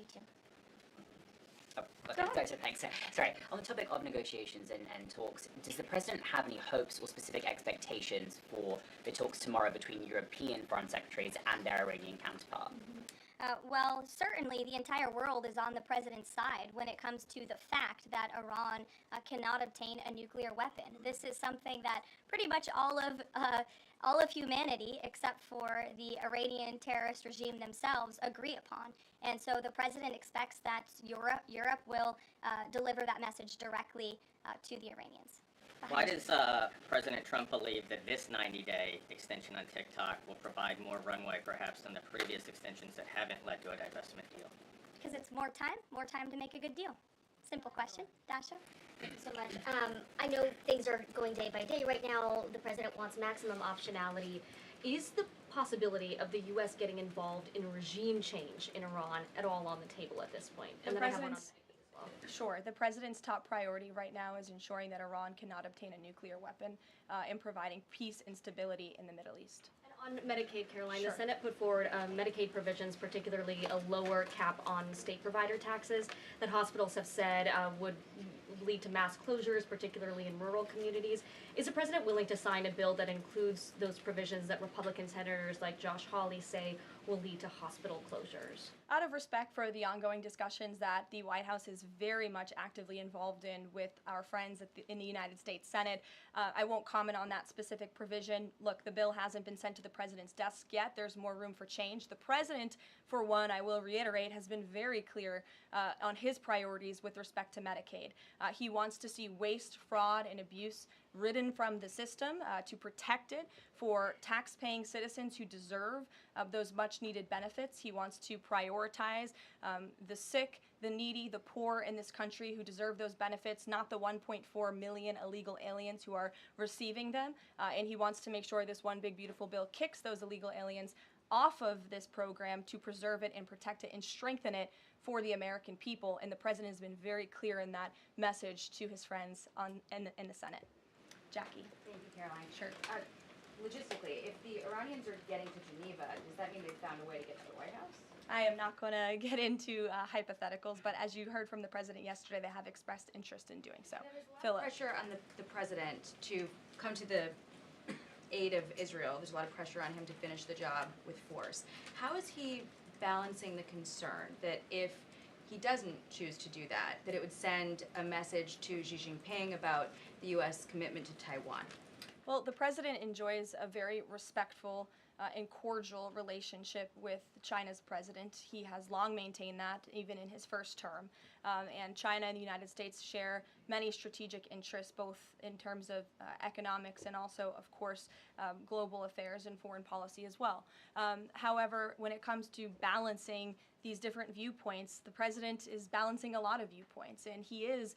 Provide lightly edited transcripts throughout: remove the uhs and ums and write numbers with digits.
you too. Oh, okay. So thanks. Sorry. On the topic of negotiations and talks, does the president have any hopes or specific expectations for the talks tomorrow between European foreign secretaries and their Iranian counterpart? Well, certainly the entire world is on the president's side when it comes to the fact that Iran cannot obtain a nuclear weapon. This is something that pretty much all of humanity, except for the Iranian terrorist regime themselves, agree upon. And so the president expects that Europe will deliver that message directly to the Iranians. Why does President Trump believe that this 90-day extension on TikTok will provide more runway, perhaps, than the previous extensions that haven't led to a divestment deal? Because it's more time to make a good deal. Simple question. Dasha? Thank you so much. I know things are going day by day right now. The president wants maximum optionality. Is the possibility of the U.S. getting involved in regime change in Iran at all on the table at this point? And then I have one on Sure. The president's top priority right now is ensuring that Iran cannot obtain a nuclear weapon and providing peace and stability in the Middle East. On Medicaid, Caroline, Sure. The Senate put forward Medicaid provisions, particularly a lower cap on state provider taxes that hospitals have said would lead to mass closures, particularly in rural communities. Is the president willing to sign a bill that includes those provisions that Republican senators like Josh Hawley say will lead to hospital closures? Out of respect for the ongoing discussions that the White House is very much actively involved in with our friends in the United States Senate, I won't comment on that specific provision. Look, the bill hasn't been sent to the president's desk yet. There's more room for change. The president, for one, I will reiterate, has been very clear on his priorities with respect to Medicaid. He wants to see waste, fraud, and abuse ridden from the system to protect it for tax-paying citizens who deserve those much-needed benefits. He wants to prioritize the sick, the needy, the poor in this country who deserve those benefits, not the 1.4 million illegal aliens who are receiving them. And he wants to make sure this one big beautiful bill kicks those illegal aliens off of this program to preserve it and protect it and strengthen it for the American people. And the president has been very clear in that message to his friends in the Senate. Jackie. Thank you, Caroline. Sure. Logistically, if the Iranians are getting to Geneva, does that mean they've found a way to get to the White House? I am not going to get into hypotheticals, but as you heard from the president yesterday, they have expressed interest in doing so. There's a lot Philip. of pressure on the president to come to the aid of Israel. There's a lot of pressure on him to finish the job with force. How is he balancing the concern that if he doesn't choose to do that, that it would send a message to Xi Jinping about the U.S. commitment to Taiwan? Well, the president enjoys a very respectful and cordial relationship with China's president. He has long maintained that, even in his first term. And China and the United States share many strategic interests, both in terms of economics and also, of course, global affairs and foreign policy as well. However, when it comes to balancing these different viewpoints, the president is balancing a lot of viewpoints, and he is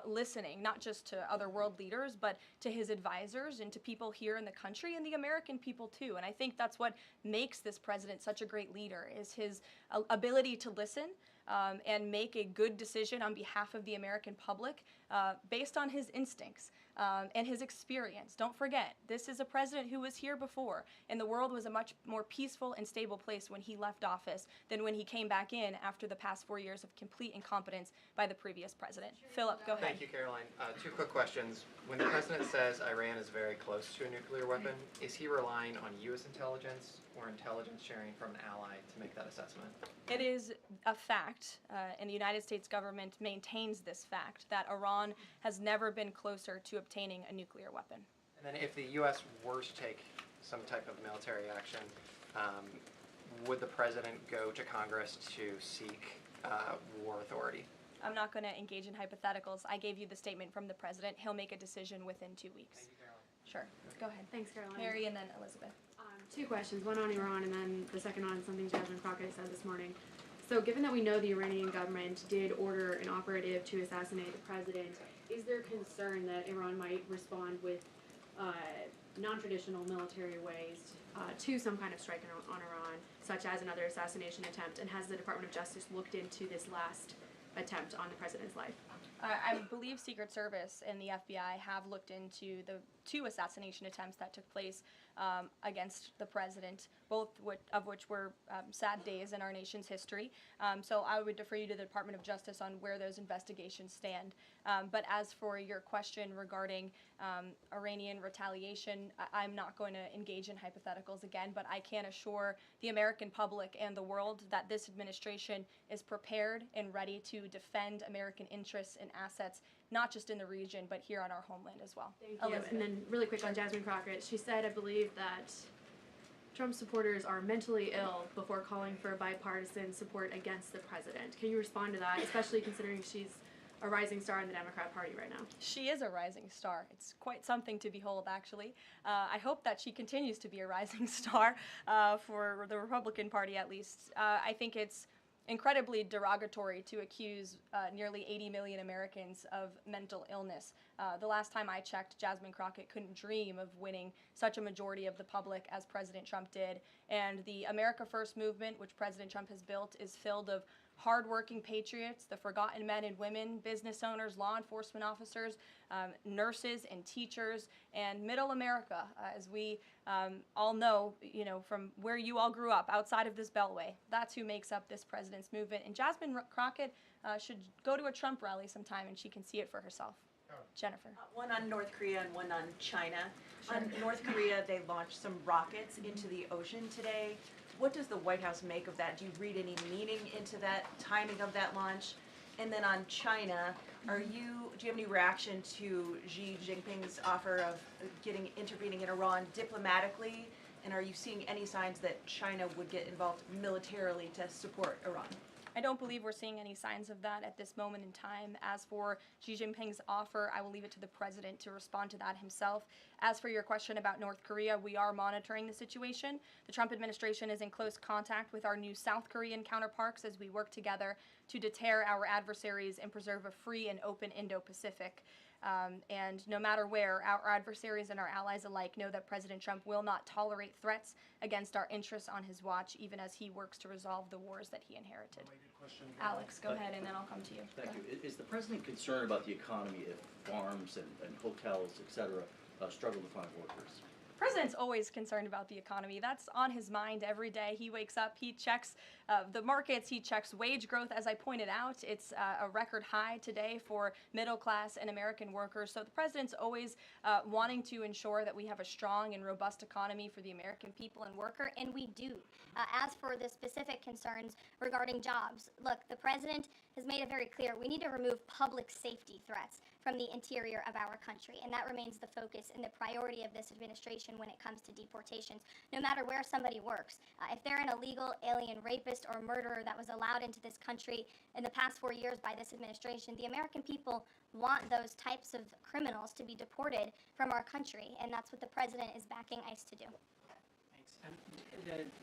listening not just to other world leaders, but to his advisors and to people here in the country and the American people too. And I think that's what makes this president such a great leader, is his ability to listen and make a good decision on behalf of the American public based on his instincts and his experience. Don't forget, this is a president who was here before, and the world was a much more peaceful and stable place when he left office than when he came back in after the past 4 years of complete incompetence by the previous president. Philip, go ahead. Thank you, Caroline. Two quick questions. When the president says Iran is very close to a nuclear weapon, is he relying on U.S. intelligence or intelligence sharing from an ally to make that assessment? It is a fact, and the United States government maintains this fact, that Iran has never been closer to obtaining a nuclear weapon. And then if the U.S. were to take some type of military action, would the president go to Congress to seek war authority? I'm not going to engage in hypotheticals. I gave you the statement from the president. He'll make a decision within 2 weeks. Thank you, Caroline. Sure. Go ahead. Thanks, Caroline. Mary and then Elizabeth. Two questions, one on Iran and then the second on something Jasmine Crockett said this morning. So given that we know the Iranian government did order an operative to assassinate the president, is there concern that Iran might respond with non-traditional military ways to some kind of strike on Iran, such as another assassination attempt? And has the Department of Justice looked into this last attempt on the president's life? I believe Secret Service and the FBI have looked into the two assassination attempts that took place against the president, both of which were sad days in our nation's history. So I would defer you to the Department of Justice on where those investigations stand. But as for your question regarding Iranian retaliation, I'm not going to engage in hypotheticals again, but I can assure the American public and the world that this administration is prepared and ready to defend American interests and assets, not just in the region, but here on our homeland as well. Thank you. Elizabeth. And then really quick on Jasmine Crockett, she said, I believe, that Trump supporters are mentally ill before calling for bipartisan support against the president. Can you respond to that, especially considering she's a rising star in the Democrat Party right now? She is a rising star. It's quite something to behold, actually. I hope that she continues to be a rising star for the Republican Party, at least. I think it's incredibly derogatory to accuse nearly 80 million Americans of mental illness. The last time I checked, Jasmine Crockett couldn't dream of winning such a majority of the public as President Trump did. And the America First movement, which President Trump has built, is filled of hardworking patriots, the forgotten men and women, business owners, law enforcement officers, nurses and teachers, and middle America, as we all know, from where you all grew up, outside of this beltway. That's who makes up this president's movement. And Jasmine Crockett should go to a Trump rally sometime and she can see it for herself. Jennifer. One on North Korea and one on China. On North Korea, they launched some rockets into the ocean today. What does the White House make of that? Do you read any meaning into that timing of that launch? And then on China, do you have any reaction to Xi Jinping's offer of intervening in Iran diplomatically? And are you seeing any signs that China would get involved militarily to support Iran? I don't believe we're seeing any signs of that at this moment in time. As for Xi Jinping's offer, I will leave it to the president to respond to that himself. As for your question about North Korea, we are monitoring the situation. The Trump administration is in close contact with our new South Korean counterparts as we work together to deter our adversaries and preserve a free and open Indo-Pacific. And no matter where, our adversaries and our allies alike know that President Trump will not tolerate threats against our interests on his watch, even as he works to resolve the wars that he inherited. Alex, go ahead, and then I'll come to you. Thank you. Is the president concerned about the economy if farms and hotels, et cetera, struggle to find workers? The president's always concerned about the economy. That's on his mind every day. He wakes up, he checks the markets, he checks wage growth. As I pointed out, it's a record high today for middle class and American workers. So the president's always wanting to ensure that we have a strong and robust economy for the American people and worker, And we do. As for the specific concerns regarding jobs, look, the president has made it very clear we need to remove public safety threats from the interior of our country, and that remains the focus and the priority of this administration when it comes to deportations, no matter where somebody works. If they're an illegal alien rapist or murderer that was allowed into this country in the past 4 years by this administration, the American people want those types of criminals to be deported from our country, and that's what the president is backing ICE to do. Thanks.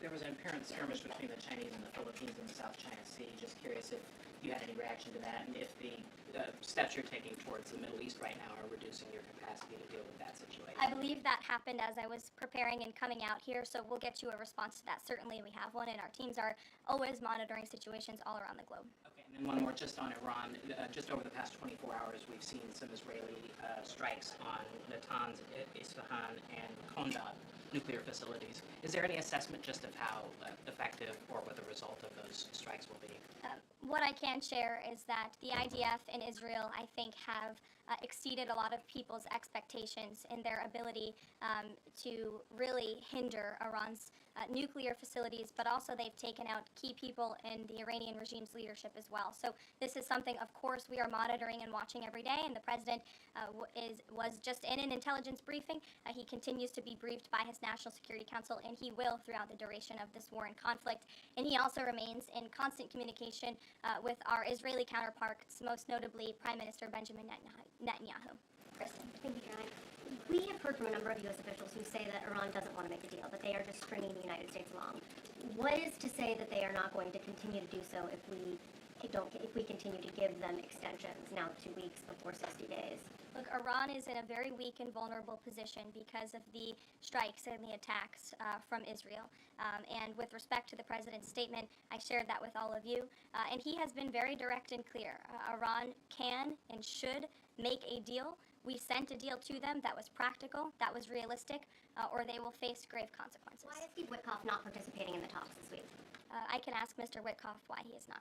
There was an apparent skirmish between the Chinese and the Philippines in the South China Sea. Just curious if you had any reaction to that, and if the steps you're taking towards the Middle East right now are reducing your capacity to deal with that situation. I believe that happened as I was preparing and coming out here, so we'll get you a response to that. Certainly we have one, and our teams are always monitoring situations all around the globe. Okay, and then one more just on Iran. Just over the past 24 hours, we've seen some Israeli strikes on Natanz, Isfahan, and Kondab nuclear facilities. Is there any assessment just of how effective or what the result of those strikes will be? What I can share is that the IDF and Israel, I think, have exceeded a lot of people's expectations in their ability to really hinder Iran's nuclear facilities, but also they've taken out key people in the Iranian regime's leadership as well. So this is something, of course, we are monitoring and watching every day, and the president was just in an intelligence briefing. He continues to be briefed by his National Security Council, and he will throughout the duration of this war and conflict. And he also remains in constant communication with our Israeli counterparts, most notably Prime Minister Benjamin Netanyahu. Kristen. Thank you, Caroline. We have heard from a number of U.S. officials who say that Iran doesn't want to make a deal, that they are just stringing the United States along. What is to say that they are not going to continue to do so if we continue to give them extensions, now 2 weeks before 60 days? Look, Iran is in a very weak and vulnerable position because of the strikes and the attacks from Israel. And with respect to the president's statement, I shared that with all of you. And he has been very direct and clear. Iran can and should make a deal We sent a deal to them that was practical, that was realistic, or they will face grave consequences. Why is Steve Witkoff not participating in the talks this week? I can ask Mr. Witkoff why he is not.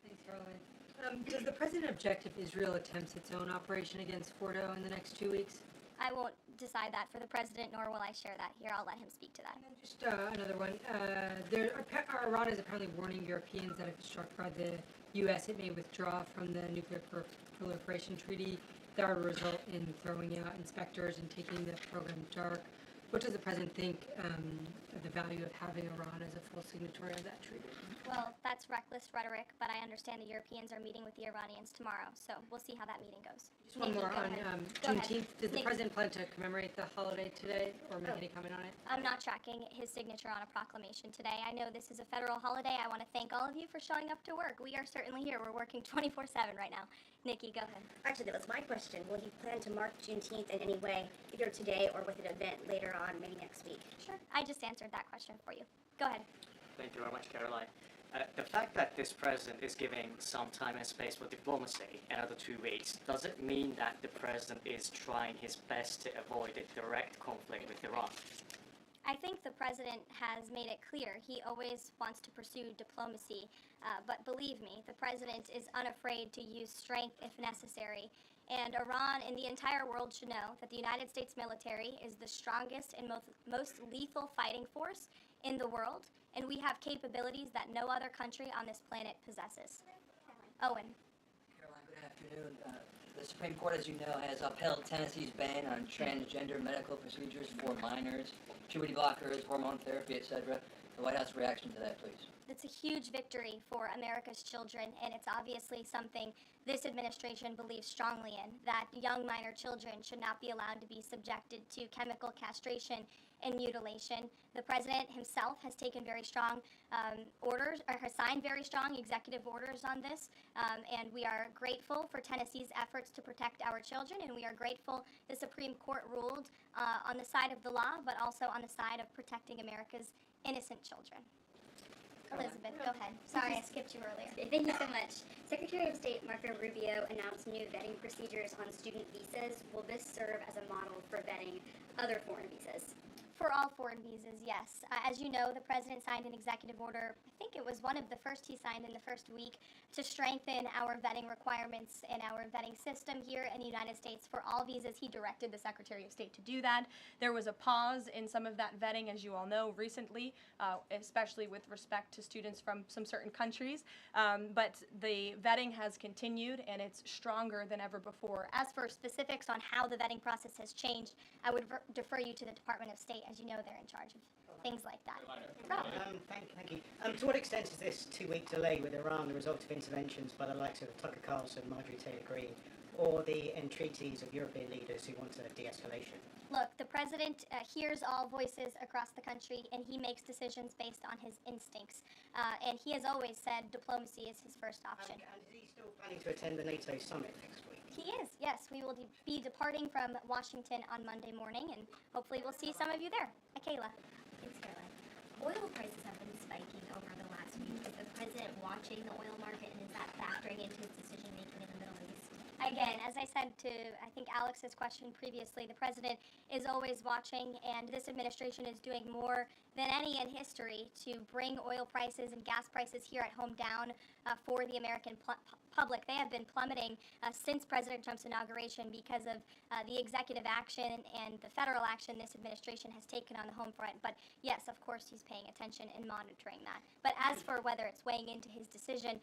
Thanks, Caroline. Does the president object if Israel attempts its own operation against Fordo in the next 2 weeks? I won't decide that for the president, nor will I share that here. I'll let him speak to that. And then just another one. Iran is apparently warning Europeans that if it's struck by the U.S., it may withdraw from the nuclear proliferation treaty. That would result in throwing out inspectors and taking the program dark. What does the president think of the value of having Iran as a full signatory of that treaty? Well, that's reckless rhetoric, but I understand the Europeans are meeting with the Iranians tomorrow, so we'll see how that meeting goes. Just one more on Go ahead. Juneteenth. Does the Nikki. president plan to commemorate the holiday today or make any comment on it? I'm not tracking his signature on a proclamation today. I know this is a federal holiday. I want to thank all of you for showing up to work. We are certainly here. We're working 24/7 right now. Nikki, go ahead. Actually, that was my question. Will you plan to mark Juneteenth in any way, either today or with an event later on, maybe next week? Sure. I just answered that question for you. Go ahead. Thank you very much, Caroline. The fact that this president is giving some time and space for diplomacy, another 2 weeks, does it mean that the president is trying his best to avoid a direct conflict with Iran? I think the president has made it clear he always wants to pursue diplomacy, but believe me, the president is unafraid to use strength if necessary. And Iran and the entire world should know that the United States military is the strongest and most lethal fighting force in the world, and we have capabilities that no other country on this planet possesses. Owen. Caroline, good afternoon. The Supreme Court, as you know, has upheld Tennessee's ban on transgender medical procedures for minors, puberty blockers, hormone therapy, etc. The White House reaction to that, please. It's a huge victory for America's children, and it's obviously something this administration believes strongly in, that young minor children should not be allowed to be subjected to chemical castration and mutilation. The president himself has taken very strong orders, or has signed very strong executive orders on this, and we are grateful for Tennessee's efforts to protect our children, and we are grateful the Supreme Court ruled on the side of the law, but also on the side of protecting America's innocent children. Elizabeth, go ahead. Sorry, I skipped you earlier. Thank you so much. Secretary of State Marco Rubio announced new vetting procedures on student visas. Will this serve as a model for vetting other foreign visas? For all foreign visas, yes. As you know, the president signed an executive order, I think it was one of the first he signed in the first week, to strengthen our vetting requirements and our vetting system here in the United States for all visas. He directed the Secretary of State to do that. There was a pause in some of that vetting, as you all know, recently, especially with respect to students from some certain countries. But the vetting has continued, and it's stronger than ever before. As for specifics on how the vetting process has changed, I would defer you to the Department of State. As you know, they're in charge of things like that. Rob. Thank you. To what extent is this 2-week delay with Iran the result of interventions by the likes of Tucker Carlson, Marjorie Taylor Greene, or the entreaties of European leaders who want a de-escalation? Look, the president hears all voices across the country, and he makes decisions based on his instincts. And he has always said diplomacy is his first option. And is he still planning to attend the NATO summit next week? He is, yes. We will be departing from Washington on Monday morning, and hopefully we'll see some of you there. Kayla. Thanks, Caroline. Oil prices have been spiking over the last week. Is the president watching the oil market, and is that factoring into his decision-making in the Middle East? Again, as I said to, I think, Alex's question previously, the president is always watching, and this administration is doing more than any in history to bring oil prices and gas prices here at home down for the American public. They have been plummeting since President Trump's inauguration because of the executive action and the federal action this administration has taken on the home front. But yes, of course, he's paying attention and monitoring that. But as for whether it's weighing into his decision,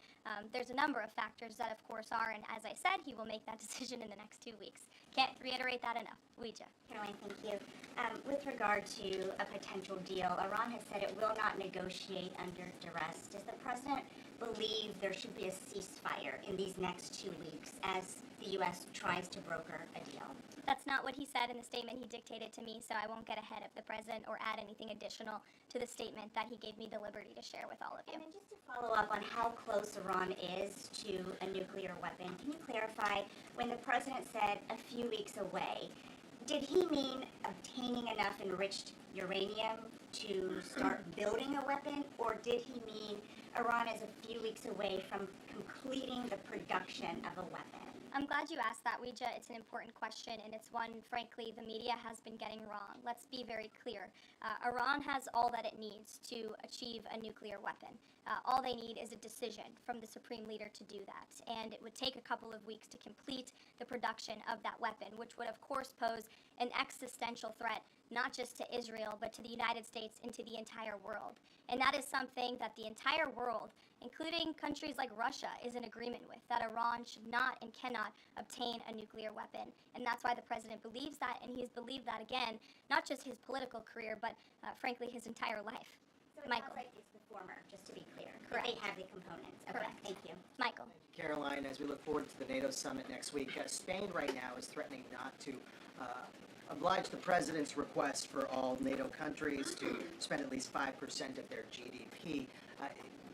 there's a number of factors that, of course, are, and as I said, he will make that decision in the next 2 weeks. Can't reiterate that enough. Ouija. Caroline, thank you. With regard to a potential deal, Iran has said it will not negotiate under duress. Does the president believe there should be a ceasefire in these next 2 weeks as the U.S. tries to broker a deal? That's not what he said in the statement he dictated to me, so I won't get ahead of the president or add anything additional to the statement that he gave me the liberty to share with all of you. And then just to follow up on how close Iran is to a nuclear weapon, can you clarify, when the president said a few weeks away, did he mean obtaining enough enriched uranium to start building a weapon, or did he mean Iran is a few weeks away from completing the production of a weapon? I'm glad you asked that, Ouija. It's an important question, and it's one, frankly, the media has been getting wrong. Let's be very clear. Iran has all that it needs to achieve a nuclear weapon. All they need is a decision from the supreme leader to do that, and it would take a couple of weeks to complete the production of that weapon, which would, of course, pose an existential threat not just to Israel, but to the United States and to the entire world. And that is something that the entire world, including countries like Russia, is in agreement with, that Iran should not and cannot obtain a nuclear weapon. And that's why the president believes that, and he's believed that, again, not just his political career, but frankly, his entire life. So it Michael. sounds like it's the former, just to be clear. Correct. That they have the components. Okay, Correct. thank you. Michael. Caroline, as we look forward to the NATO summit next week, Spain right now is threatening not to oblige the president's request for all NATO countries to spend at least 5% of their GDP.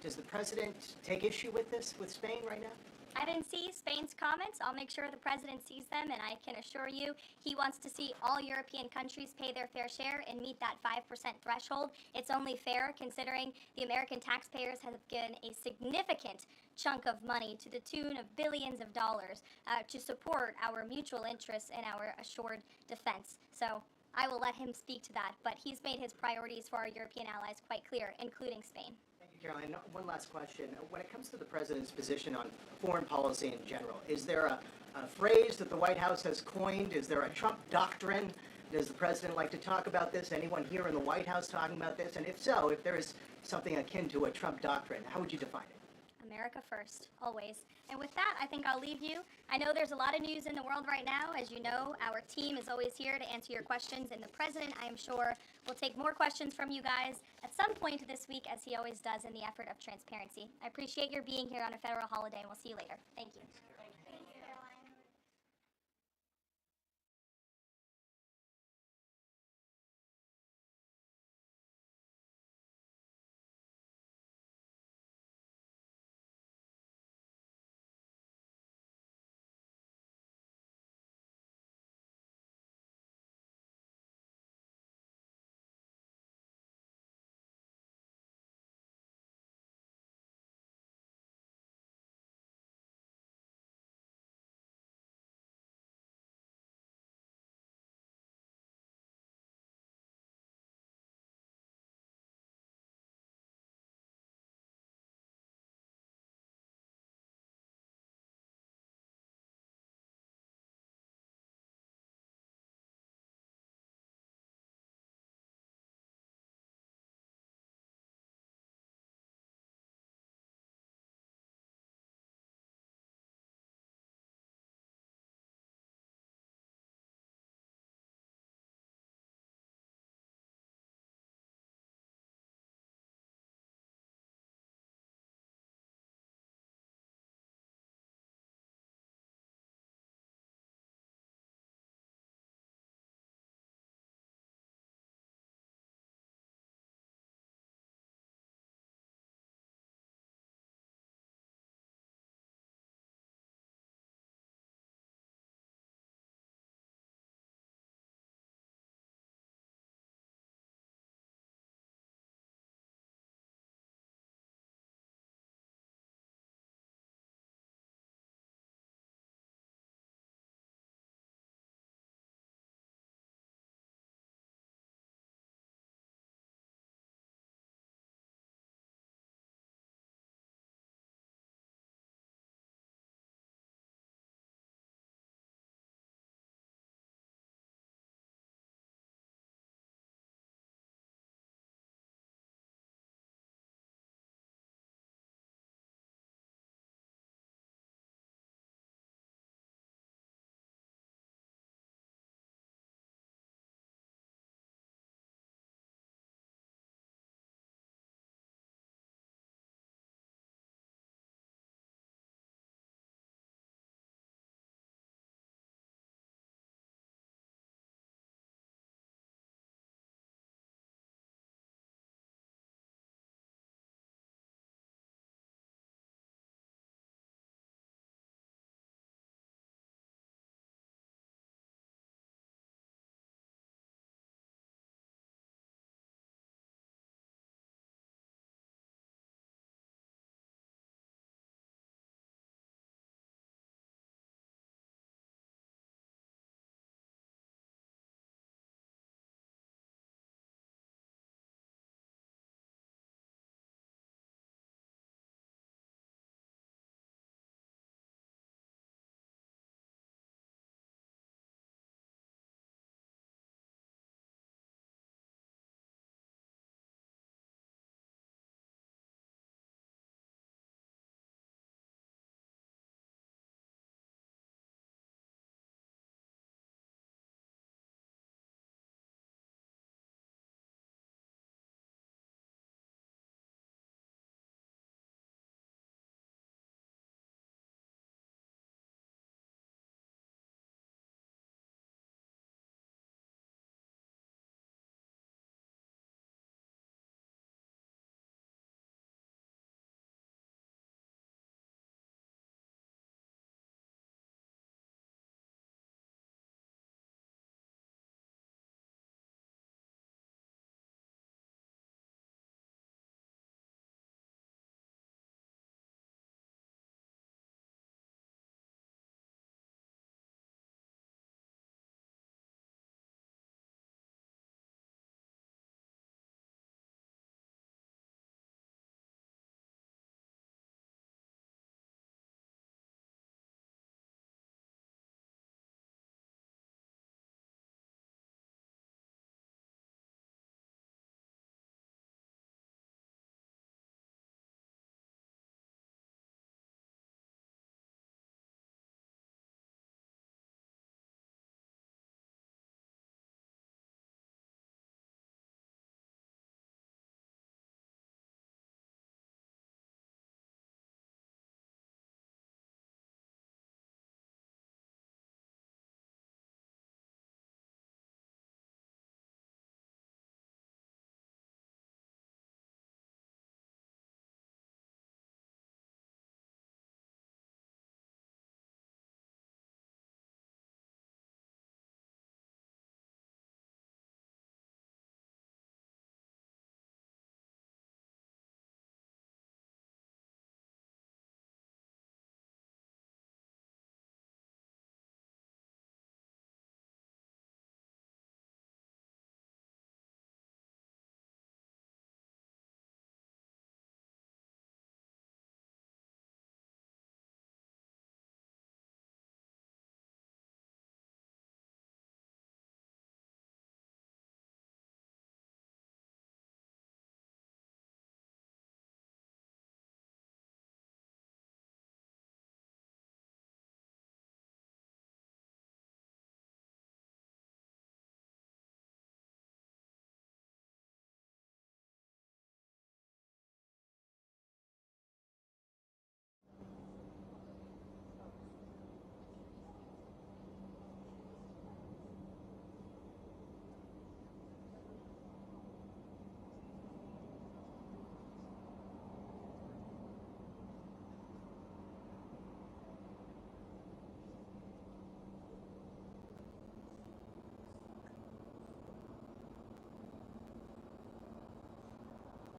Does the president take issue with this, with Spain right now? I didn't see Spain's comments. I'll make sure the president sees them, and I can assure you he wants to see all European countries pay their fair share and meet that 5% threshold. It's only fair considering the American taxpayers have given a significant chunk of money to the tune of billions of dollars to support our mutual interests and our assured defense. So I will let him speak to that, but he's made his priorities for our European allies quite clear, including Spain. Caroline, one last question. When it comes to the president's position on foreign policy in general, is there a phrase that the White House has coined? Is there a Trump doctrine? Does the president like to talk about this? Anyone here in the White House talking about this? And if so, if there is something akin to a Trump doctrine, how would you define it? America first, always. And with that, I think I'll leave you. I know there's a lot of news in the world right now. As you know, our team is always here to answer your questions, and the president, I am sure, will take more questions from you guys at some point this week, as he always does in the effort of transparency. I appreciate your being here on a federal holiday, and we'll see you later. Thank you.